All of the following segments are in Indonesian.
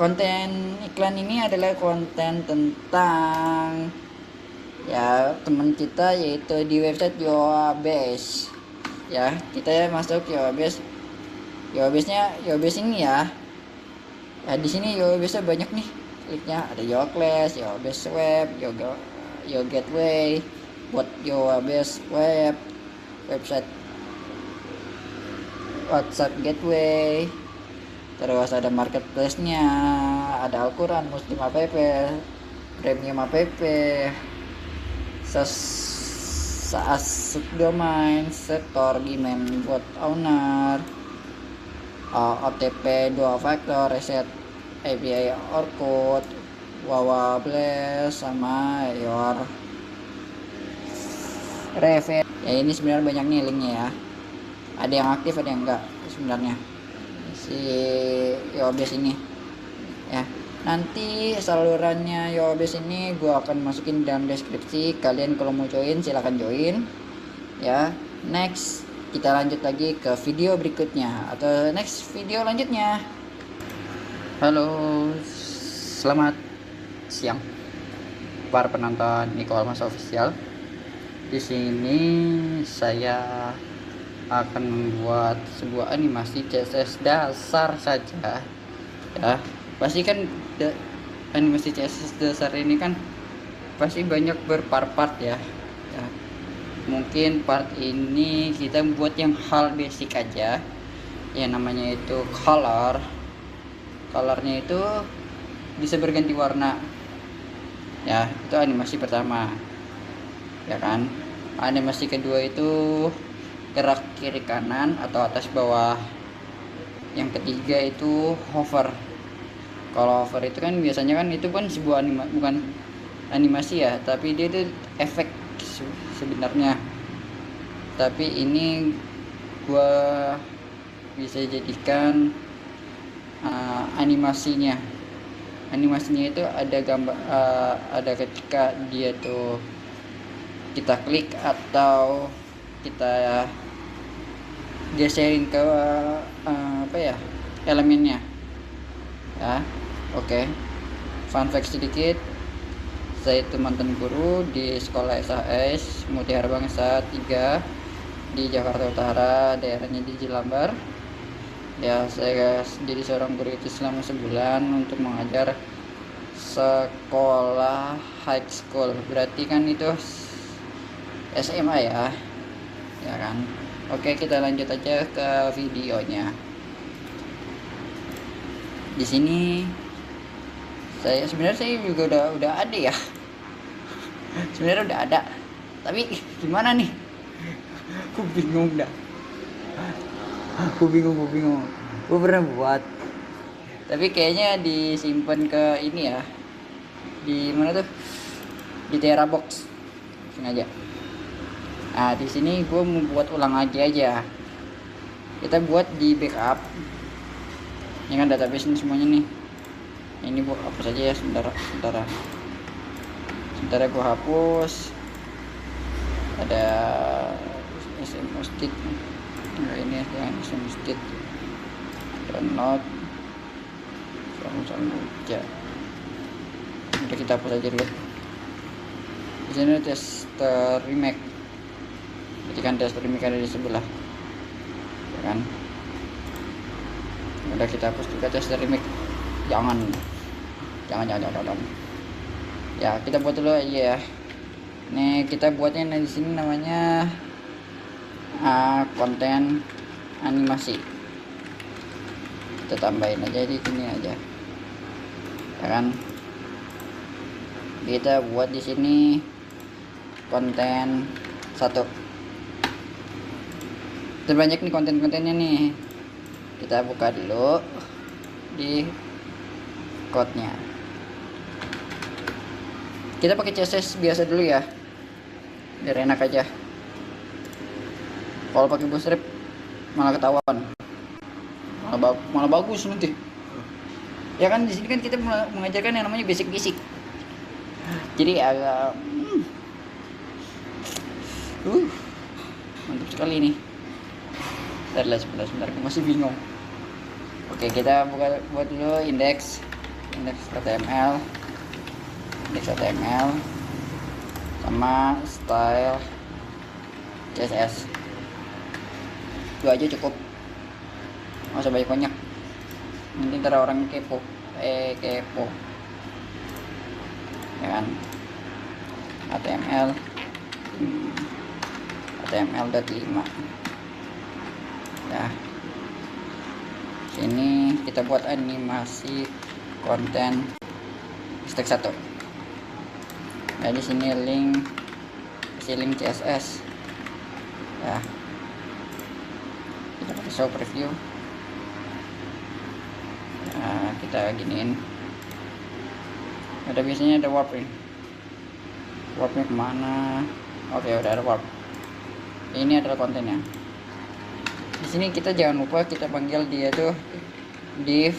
konten iklan ini adalah konten tentang ya teman kita, yaitu di website YoaBase. Ya, kita masuk YoaBase. YoaBase ini ya. Ya di sini YoaBase banyak nih kliknya, ada YoClass, YoaBase Web, Yo Gateway, buat YoaBase Web, website WhatsApp Gateway, terus ada marketplace-nya, ada Alquran, Muslim app, Premium app, SaaS subdomain, setor, Gmail buat owner, OTP 2 factor, reset API Orkut, Wawa Blast, sama Your Revet. Ya ini sebenarnya banyak nih linknya ya. Ada yang aktif, ada yang enggak sebenarnya si YoaBase ini ya. Nanti salurannya YoaBase ini gue akan masukin dalam deskripsi. Kalian kalau mau join silahkan join ya. Next kita lanjut lagi ke video berikutnya atau next video lanjutnya. Halo, selamat siang para penonton Nicole Mas Official. Di sini saya akan membuat sebuah animasi CSS dasar saja ya. Pasti kan animasi CSS dasar ini kan pasti banyak berpart-part ya. Mungkin part ini kita buat yang hal basic aja, yang namanya itu colornya itu bisa berganti warna ya. Itu animasi pertama ya kan. Animasi kedua itu gerak kiri kanan atau atas bawah. Yang ketiga itu hover. Kalau hover itu kan biasanya kan itu kan sebuah bukan animasi ya, tapi dia itu efek sebenarnya. Tapi ini gua bisa jadikan animasinya itu ada gambar, ada ketika dia tuh kita klik atau kita geserin ke elemennya ya. Oke. Fun fact sedikit, saya itu mantan guru di sekolah SAS Mutiara Bangsa 3 di Jakarta Utara, daerahnya di Jelambar ya. Saya jadi seorang guru itu selama sebulan untuk mengajar sekolah high school, berarti kan itu SMA ya kan. Oke, kita lanjut aja ke videonya. Di sini saya juga udah ada ya. Sebenarnya udah ada, tapi gimana nih? Aku bingung dah. Aku bingung. Gue pernah buat, tapi kayaknya disimpan ke ini ya. Di mana tuh? Di Terabox sengaja. Nah di sini gue mau buat ulang lagi aja. Kita buat di backup. Ini kan database ini semuanya nih. Ini gue hapus aja ya sebentar gue hapus. Ada SMS stit. Nah, ini yang SMS stit. Download. Ya. Udah kita hapus aja dulu. Di sini tester remake. Kan tester remake ada di sebelah ya kan. Udah kita hapus juga tester remake. Jangan ya, kita buat dulu aja ya. Nih kita buatnya di sini namanya konten animasi. Kita tambahin aja di sini aja ya kan. Kita buat di sini konten 1. Terbanyak nih konten-kontennya nih. Kita buka dulu di code-nya. Kita pakai CSS biasa dulu ya, biar enak aja. Kalau pakai bootstrap malah ketahuan, malah bagus nanti. Ya kan di sini kan kita mengajarkan yang namanya basic. Jadi agak mantap sekali nih. Sebentar, aku masih bingung. Oke, kita buat dulu indeks. index HTML, sama style CSS. Itu aja cukup, nggak usah banyak-banyak, nanti ntar orang kepo ya kan. HTML.5 ya. Sini kita buat animasi konten stack 1. Nah, di sini link CSS ya. Kita pakai show preview. Nah, kita giniin. Ada biasanya ada warpnya kemana? Oke, udah ada warp. Ini adalah kontennya. Di sini kita jangan lupa kita panggil dia tuh div.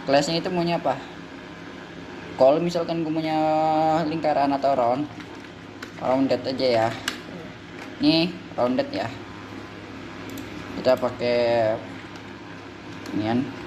Kelasnya itu maunya apa? Kalau misalkan gue punya lingkaran atau rounded aja ya. Ini rounded ya. Kita pakai inian.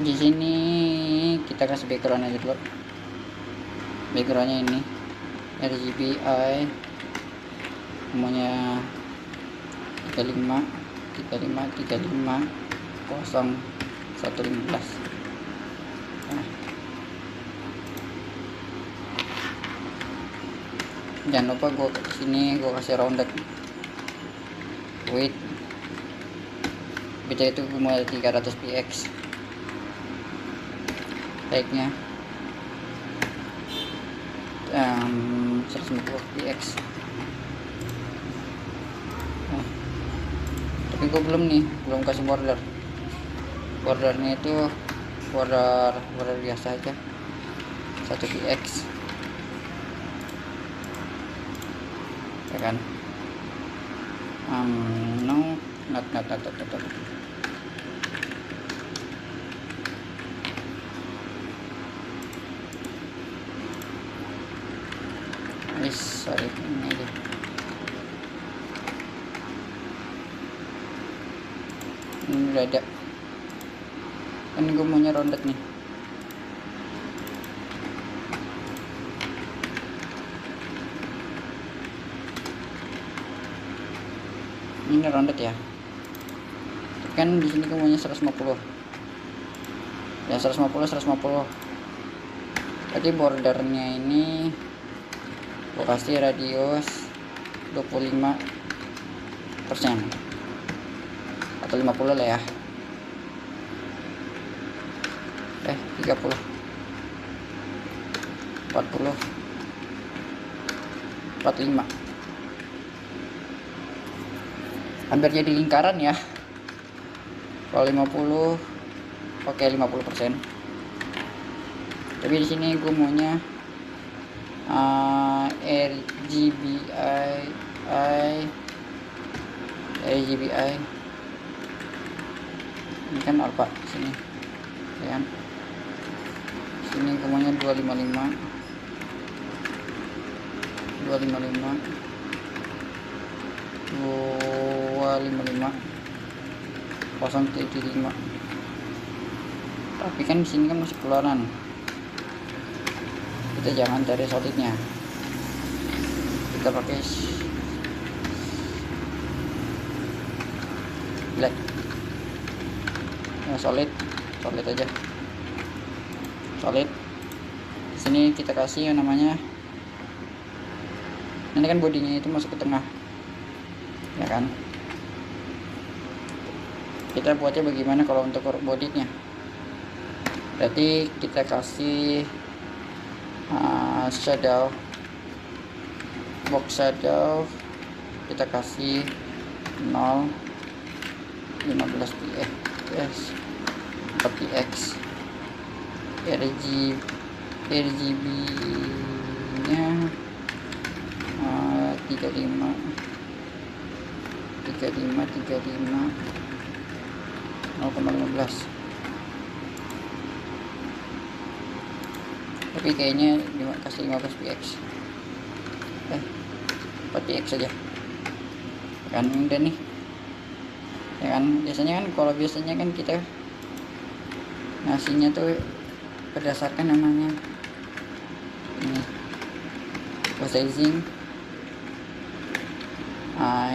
Di sini kita kasih background aja dulu. Backgroundnya ini RGBI, namanya 350115. Nah, jangan lupa gue kesini gue kasih rounded width, beda itu gue mau 300 px, baiknya 150 px. Nah, tapi gue belum kasih bordernya itu border biasa aja 1 px ya kan. No, not. Sorry, ini aja. Ini udah ada. Kan gue maunya rounded nih. Ini rounded ya. Kan di sini gue maunya 150. Ya 150. Jadi bordernya ini gue kasih radius 25% atau 50 lah ya. 30 40 45, hampir jadi lingkaran ya. Kalau 50 oke 50%. Tapi di sini gue maunya RGBI ini kan alpha sini ya kan. Sini gue maunya 255 0.75. Tapi kan di sini kan masih keluaran, kita jangan cari solidnya, kita pakai black ya, solid aja. Solid sini kita kasih yang namanya, nanti kan bodinya itu masuk ke tengah ya kan. Kita buatnya bagaimana kalau untuk bodinya, berarti kita kasih shadow, box shadow kita kasih 0.15 px fps 40x. RGB nya 35 0,15, tapi kayaknya kasih 15 px 40x saja kan. Udah nih ya kan, biasanya kan kalau biasanya kan kita ngasihnya tuh berdasarkan namanya ini sizing.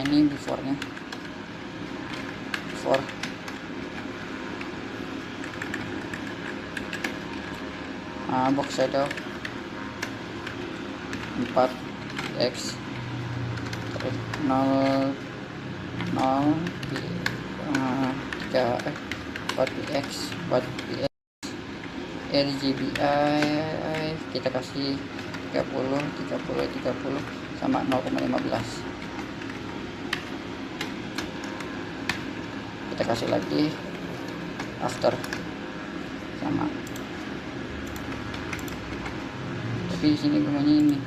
Ini before nya box shadow 4x 0 4x RGBI kita kasih 30 sama 0,15. kita kasih lagi after sama, tapi di sini gunanya ini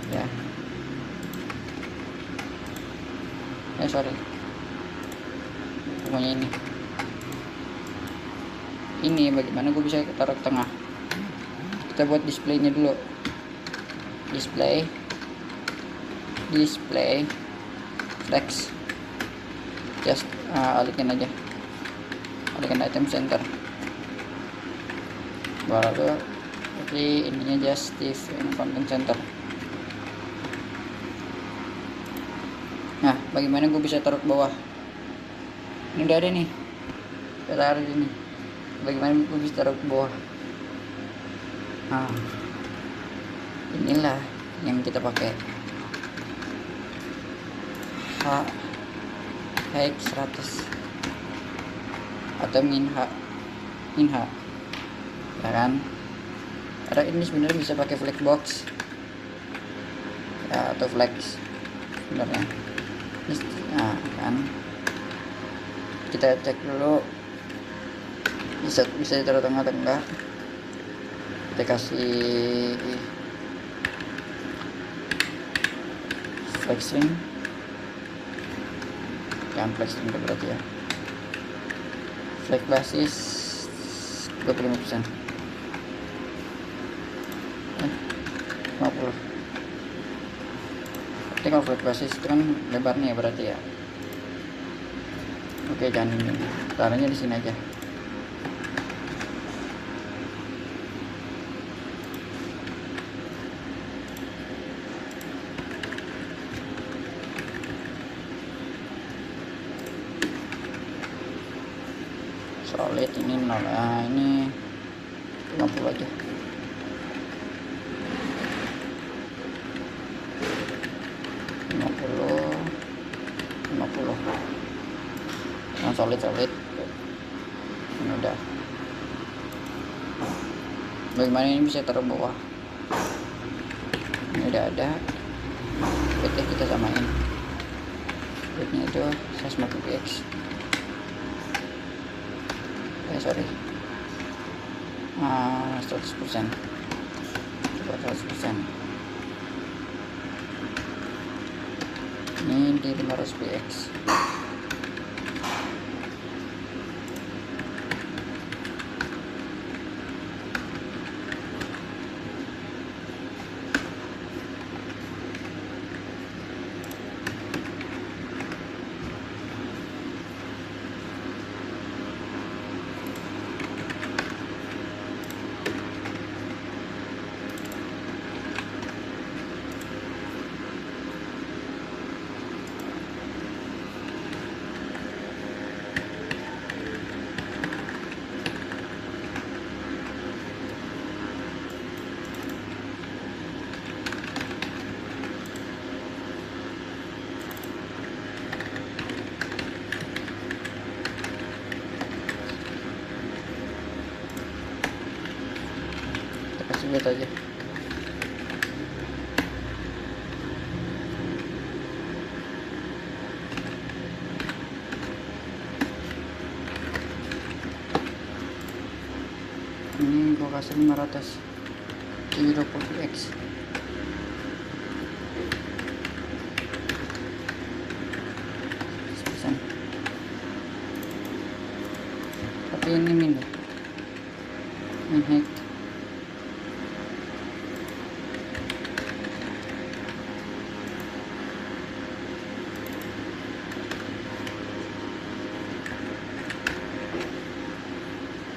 ya, sorry, pokoknya ini bagaimana gue bisa taruh tengah. Kita buat displaynya dulu, display flex, just alihkan item center baru, tapi ininya just div content center. Nah, bagaimana gue bisa taruh ke bawah? Ini udah ada nih, kita taruh ini. Bagaimana gue bisa taruh ke bawah? Nah, inilah yang kita pakai, HX100 atau min H ya kan. Ada ini sebenarnya bisa pakai flexbox ya, atau flex sebenarnya. Nah kan, kita cek dulu bisa ditaruh tengah atau enggak. Kita kasih flexing, yang flexing itu berarti ya, flex basis 25%, 50. Tapi kalau flex basis itu kan lebarnya ya berarti ya. Oke, jangan ini, taruhnya di sini aja. Solid ini 0, ini 50 aja. Yang solid ini udah. Bagaimana ini bisa taruh bawah? Ini udah ada. Oke, kita samain widthnya itu 150 px, sorry, 100%, 100%. Ini di 500 px. Kasih aja. Ini gua kasih 500 720x. Tapi ini min hack.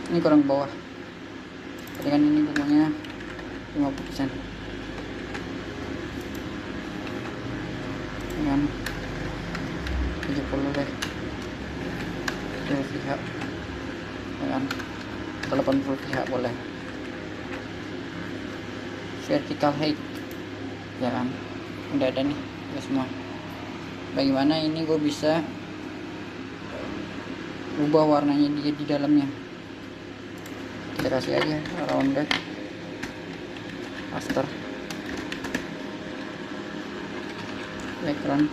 Ini kurang bawah. Tadi kan ini bunganya 50%. Dengan 70 deh. Pihak. Dengan 80 pihak boleh. Vertical height. Ya kan. Udah ada nih, udah semua. Bagaimana ini gue bisa ubah warnanya dia di dalamnya. Kita kasih aja rounded master background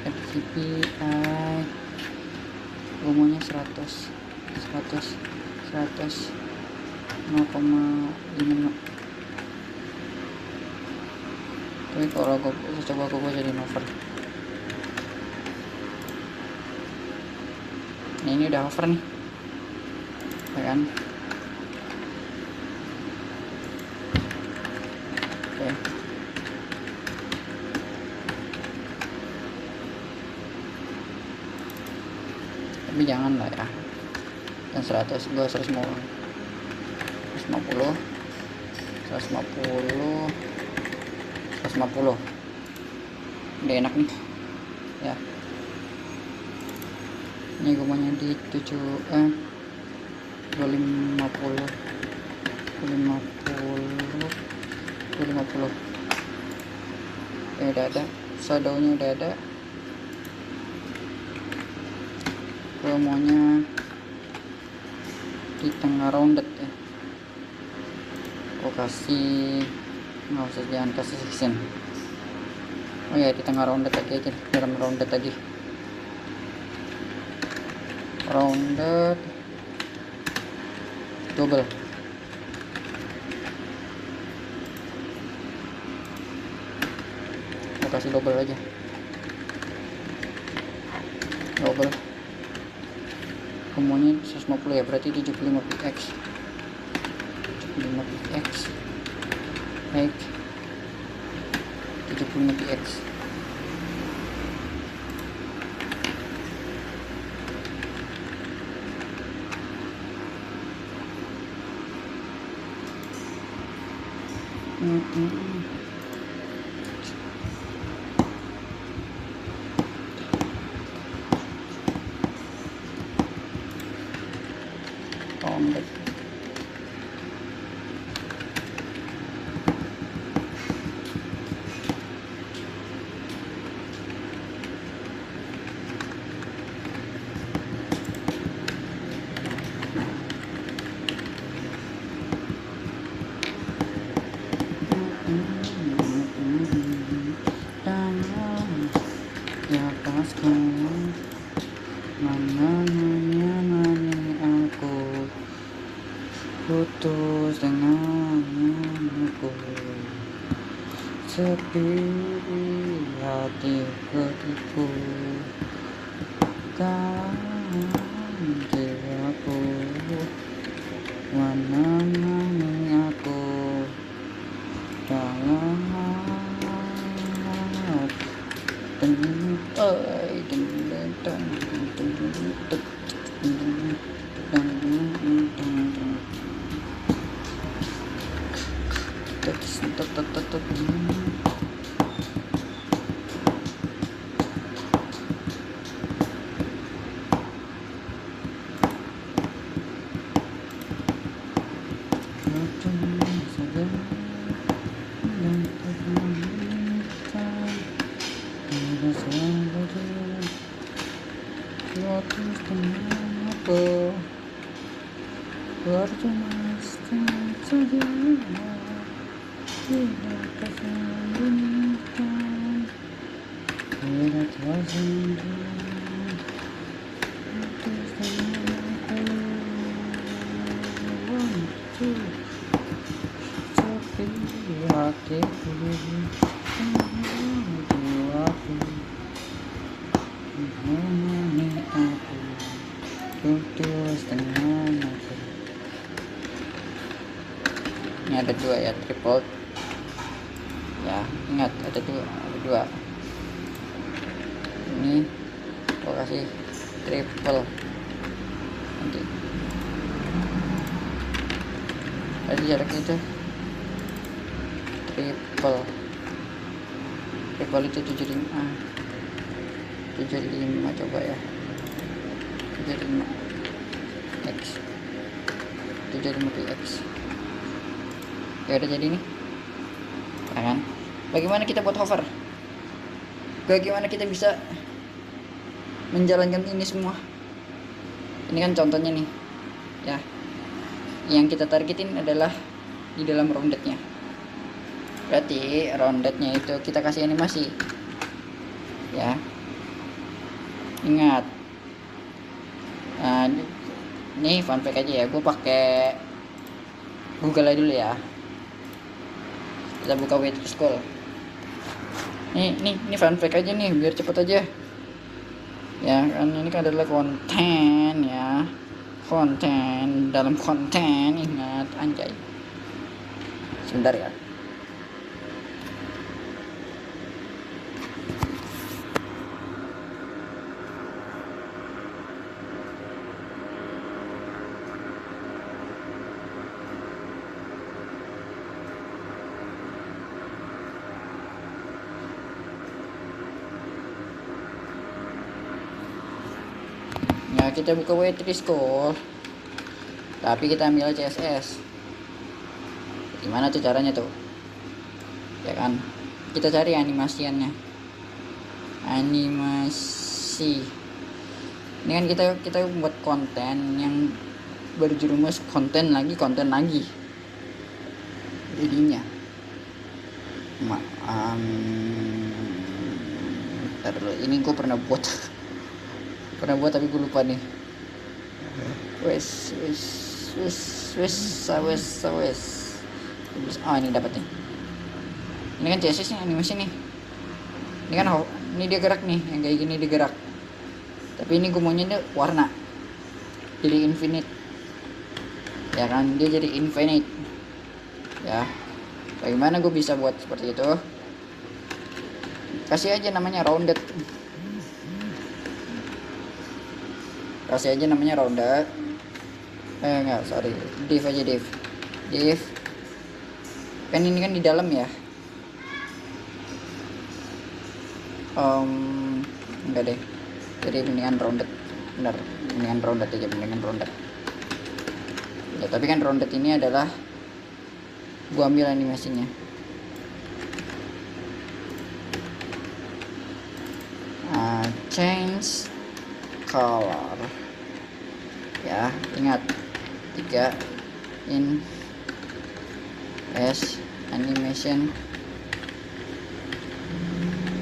RGBI umumnya 100 0,5. tapi kalau gue coba jadi over. Nah, ini udah over nih ya kan. Oke. Tapi jangan lah ya. Dan 100 gue 150 udah enak nih ya. Ini gue maunya di 250 ya udah ada, shadownya udah ada. Gue maunya di tengah rounded ya. Gue kasih, nggak usah, jangan kasih section. Oh ya, di tengah rounded aja, dalam rounded tadi. Rounded double. Gue kasih double aja. Double. Kemudian 150 ya, berarti 75 px. 75 px. Baik. 75 px. Rounded. Ya paskan mana aku putus denganmu, sepi hati ketipu kan jiwaku, mana aku dalam Sepi hatiku, jiwaku, menemani aku, putus dengan aku. Ini ada dua ya, triple ya, ingat ada dua. Ini gua kasih triple nanti. Tadi jaraknya itu triple itu 75 coba ya, 75 x 75 x ya udah jadi nih ya kan. Bagaimana kita buat hover, bagaimana kita bisa menjalankan ini semua. Ini kan contohnya nih ya, yang kita targetin adalah di dalam roundednya. Berarti roundednya itu kita kasih animasi ya, ingat. Nah, ini fun fact aja ya, gue pakai Google aja dulu ya. Kita buka Wait School. Ini fun fact aja nih biar cepet aja ya kan. Ini kan adalah konten ya, konten dalam konten, ingat anjay. Sebentar ya. Nah, kita buka Waitress School, tapi kita ambil CSS. Gimana tuh caranya tuh? Ya kan, kita cari animasiannya. Animasi. Ini kan kita buat konten yang berjerumus konten lagi. Jadinya, ini gue pernah buat. Tapi gue lupa nih. Wes. Oh, ini dapat nih. Ini kan CSS nih, animasi nih. Ini kan ini dia gerak nih, yang kayak gini digerak. Tapi ini gue maunya dia warna. Jadi infinite. Ya kan, dia jadi infinite. Ya. Bagaimana gue bisa buat seperti itu? Kasih aja namanya rounded. Enggak, sorry, div aja, div kan ini kan di dalam ya. Enggak deh, jadi mendingan rounded. Bener, mendingan rounded ya. Tapi kan rounded ini adalah gua ambil animasinya. Change color ya, ingat 3 in S animation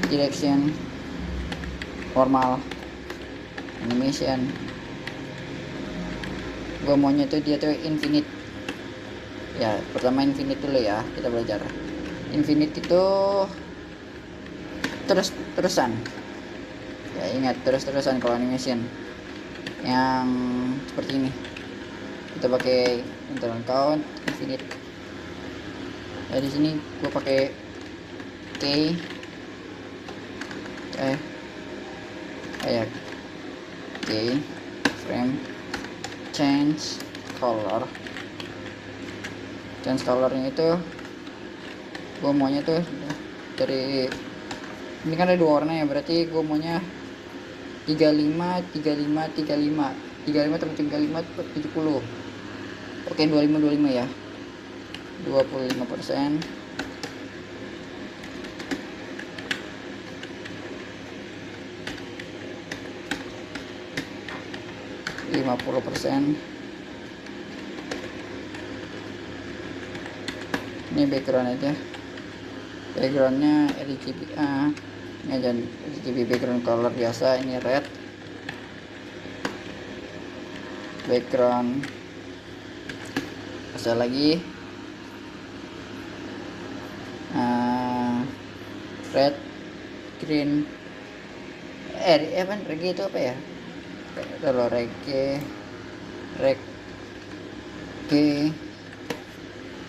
direction formal animation. Gue maunya tuh dia tuh infinite ya. Pertama infinite dulu ya, kita belajar. Infinite itu terusan ya, ingat terusan. Kalau animation yang seperti ini kita pakai internal count infinite. Nah, di sini gue pakai K frame change colornya itu gue maunya tuh dari ini kan ada 2 warna ya, berarti gue maunya 35 tambah 35 70. Oke, 25 ya, 25%. Ini background aja, backgroundnya RGBA ini aja, RGB background color biasa. Ini red background Pasal lagi red, green, apa reggae itu apa ya? Kalau reggae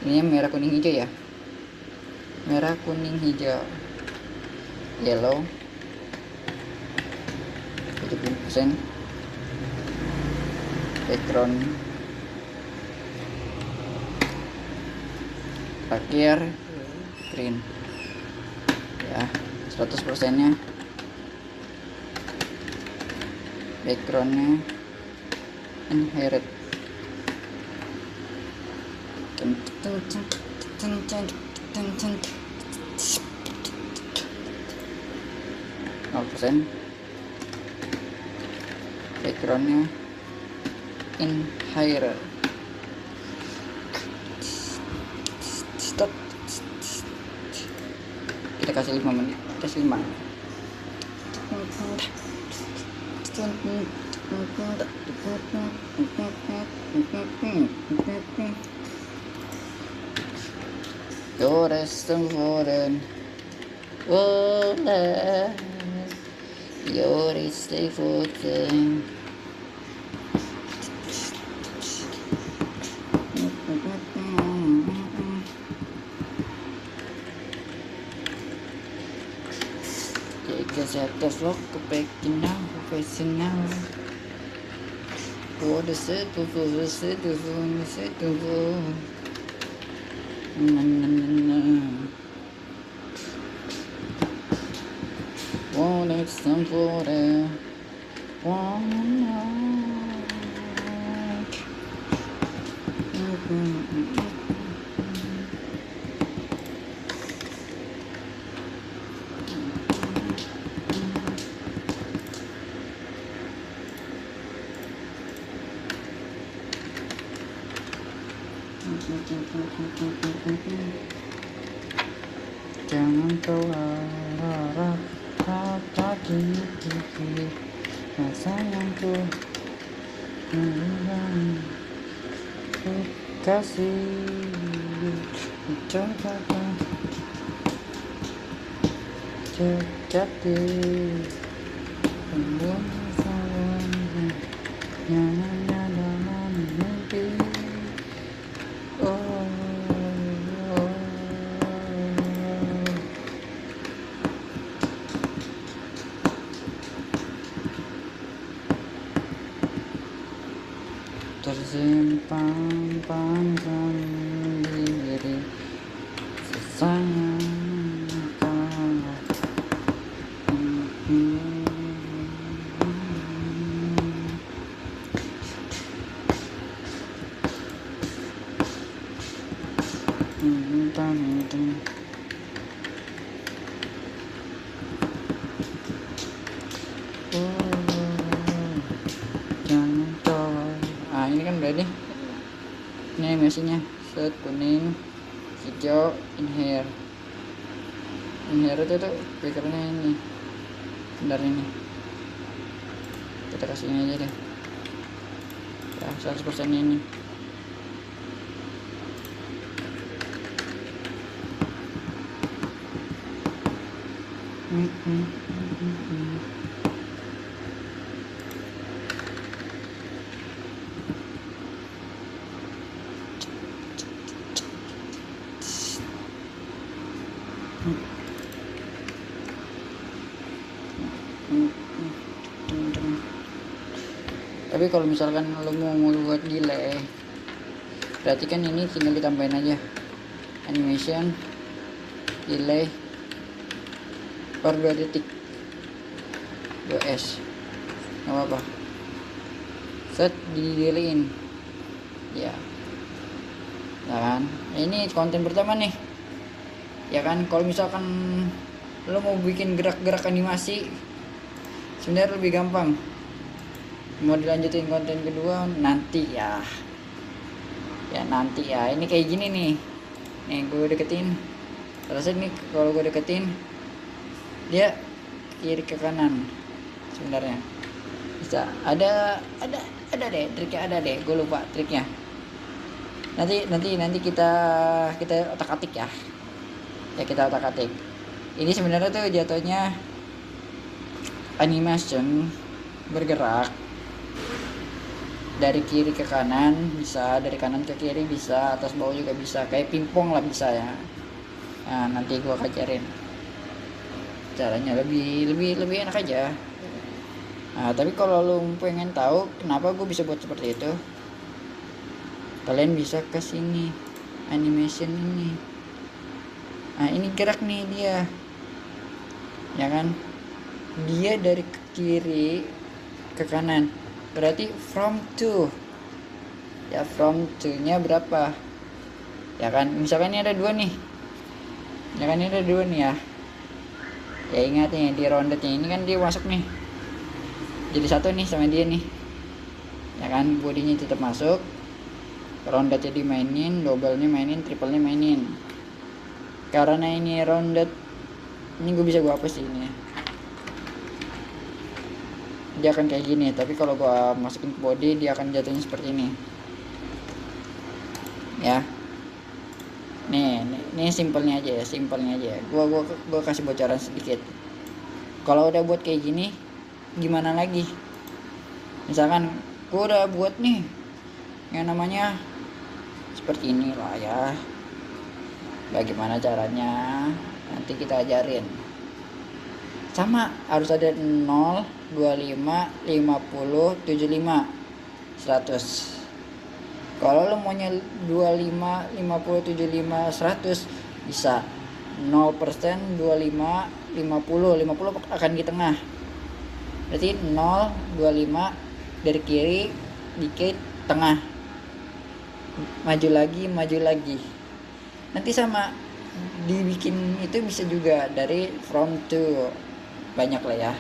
ini merah kuning hijau ya, merah kuning hijau, yellow 70%, background akhir green ya, 100% nya, backgroundnya inherit, 0%, backgroundnya inherit. Stop, kita kasih 5 menit, kasih 5. You're destined for the world, you're destined for the Cause at the flock back now, facing now. What is it? One next time for the one night. Jangan kau harap lagi sayangku, kasih coba cekati nyanyi dalam mimpi. Tersimpan panjang diri sesayang kalah. Ini kan udah nih, ini animasinya, set kuning hijau inhere itu tuh backgroundnya ini, bentar ini kita kasih ini aja deh ya, 100% ini. Tapi kalau misalkan lo mau buat delay, berarti kan ini tinggal ditambahin aja animation delay per 2 detik 2s, nggak apa-apa, set di delayin ya. Nah kan, ini konten pertama nih ya kan. Kalau misalkan lo mau bikin gerak-gerak animasi sebenarnya lebih gampang. Mau dilanjutin konten kedua nanti ya nanti ya. Ini kayak gini nih gue deketin terus. Ini kalau gue deketin dia kiri ke kanan sebenarnya bisa. Ada deh triknya, ada deh, gue lupa triknya. nanti kita otak-atik ya. Kita otak-atik. Ini sebenarnya tuh jatuhnya animation bergerak dari kiri ke kanan bisa, dari kanan ke kiri bisa, atas bawah juga bisa, kayak pingpong lah bisa ya. Nah, nanti gua ajarin caranya lebih enak aja. Nah, tapi kalau lu pengen tahu kenapa gue bisa buat seperti itu, kalian bisa ke sini, animation ini. Nah, ini gerak nih dia, ya kan? Dia dari kiri ke kanan, berarti from to, ya from to nya berapa, ya kan? Misalkan ini ada 2 nih, ya kan, ini ada 2 nih ya. Ya ingat nih, di roundednya ini kan dia masuk nih jadi 1 nih sama dia nih, ya kan? Bodinya tetap masuk, roundednya dimainin, double-nya mainin, triple-nya mainin. Karena ini rounded, ini gue bisa hapus ini, dia akan kayak gini. Tapi kalau gue masukin ke body, dia akan jatuhnya seperti ini ya. Nih simpelnya aja ya, gua kasih bocoran sedikit. Kalau udah buat kayak gini, gimana lagi? Misalkan gua udah buat nih yang namanya seperti inilah ya. Bagaimana caranya? Nanti kita ajarin. Sama, harus ada 0, 25, 50, 75, 100. Kalau lo maunya 25, 50, 75, 100 bisa 0%, 25, 50 akan di tengah. Berarti 0, 25 dari kiri dikit tengah. Maju lagi. Nanti sama dibikin itu bisa juga dari from to, banyak lah ya.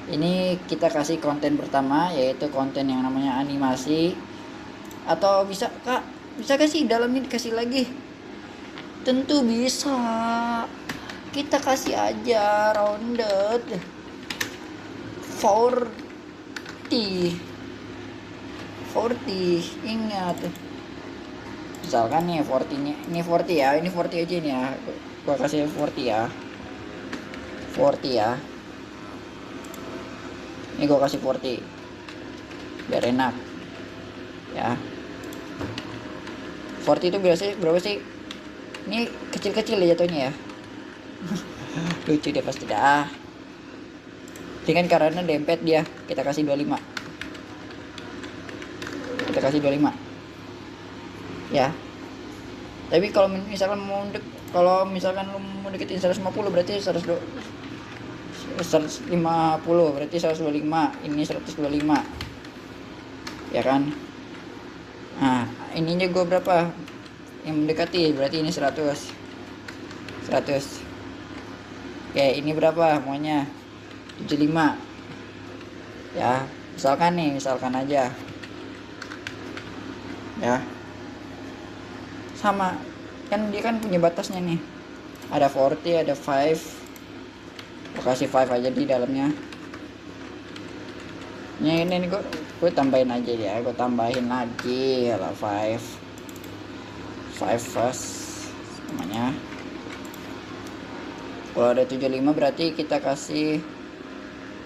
Ini kita kasih konten pertama, yaitu konten yang namanya animasi. Atau bisa kak, bisa kasih dalamnya dikasih lagi? Tentu bisa. Kita kasih aja rounded 40, ingat. Misalkan nih 40-nya, ini 40 ya, ini 40 aja nih ya. Gua kasih 40 ya. 40 ya. Ini gua kasih 40 biar enak ya. 40 itu berapa sih? Ini kecil-kecil ya jatuhnya ya. Lucu dia pasti dah. Dengan karena dempet dia, kita kasih 25. Ya. Tapi kalau misalkan lu mau deketin 150 berarti 150, berarti 125, ini 125. Ya kan? Nah, ininya gue berapa? Yang mendekati, berarti ini 100. Oke, ini berapa maunya? 75. Ya, misalkan aja. Ya. Sama. Kan dia kan punya batasnya nih. Ada 40, ada 5. Gue kasih 5 aja di dalamnya. Ini gue tambahin aja ya, gue tambahin lagi lah 5 first namanya. Kalau ada 75 berarti kita kasih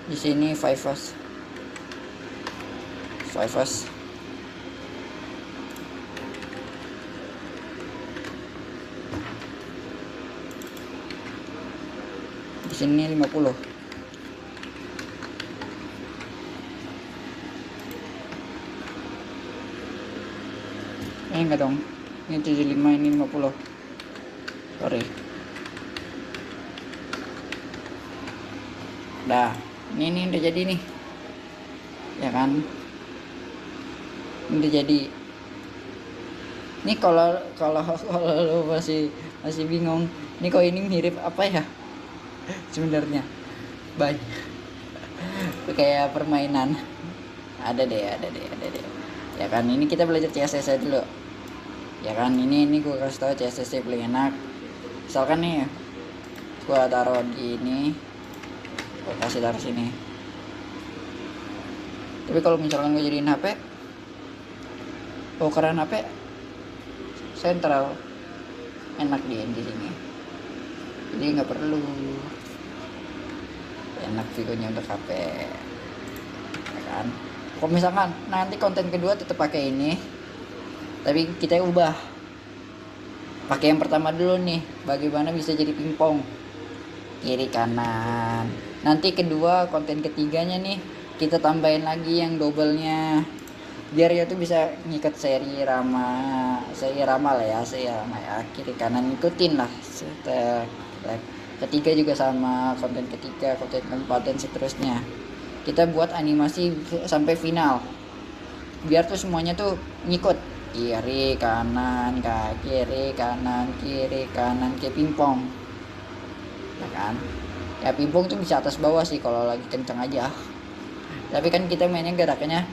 di sini 5 first. Di sini 50. Enggak dong, ini 75, ini 50. Sorry. Dah, ini udah jadi nih, ya kan? Ini udah jadi. Ini kalau lo masih bingung, ini kok ini mirip apa ya? Sebenarnya, baik. Kayak permainan. Ada deh. Ya kan, ini kita belajar CSS dulu. Ya kan, ini gue kasih tahu CSS paling enak. Misalkan nih gue taruh di ini, gue kasih taruh sini. Tapi kalau misalkan gue jadiin HP, keren HP, sentral, enak di sini, jadi nggak perlu, enak videonya udah HP ya kan. Kalau misalkan nanti konten kedua tetap pakai ini, tapi kita ubah pakai yang pertama dulu nih, bagaimana bisa jadi pingpong kiri kanan. Nanti kedua, konten ketiganya nih kita tambahin lagi yang doublenya, biar ya tuh bisa ngikat seri rama lah ya, seri rama ya, kiri kanan ngikutin lah. Ketiga juga sama, konten ketiga, konten keempat dan seterusnya kita buat animasi sampai final, biar tuh semuanya tuh ngikut kiri kanan kiri kanan kayak pingpong ya kan. Ya pingpong tuh bisa atas bawah sih kalau lagi kenceng aja, tapi kan kita mainnya gerakannya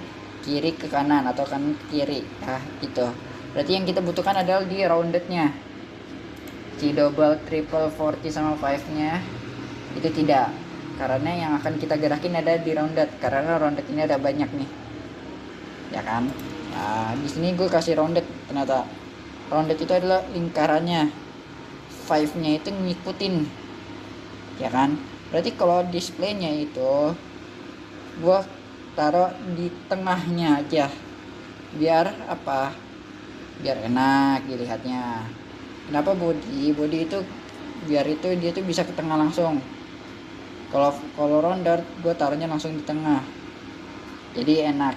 kiri ke kanan atau kanan ke kiri ya gitu. Berarti yang kita butuhkan adalah di roundednya, si double triple 40 sama 5 nya itu tidak, karena yang akan kita gerakin ada di rounded, karena rounded ini ada banyak nih ya kan. Nah di sini gue kasih rounded, ternyata rounded itu adalah lingkarannya, 5 nya itu ngikutin ya kan. Berarti kalau displaynya itu gue taruh di tengahnya aja, biar apa, biar enak dilihatnya. Kenapa body itu biar itu dia tuh bisa ke tengah langsung. Kalau rounder gue taruhnya langsung di tengah, jadi enak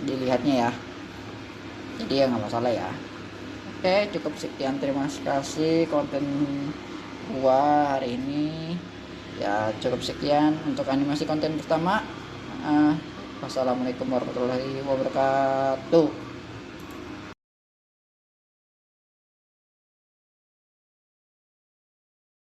dilihatnya ya, jadi ya nggak masalah ya. Oke, cukup sekian, terima kasih konten gua hari ini ya, cukup sekian untuk animasi konten pertama. Wassalamualaikum warahmatullahi wabarakatuh.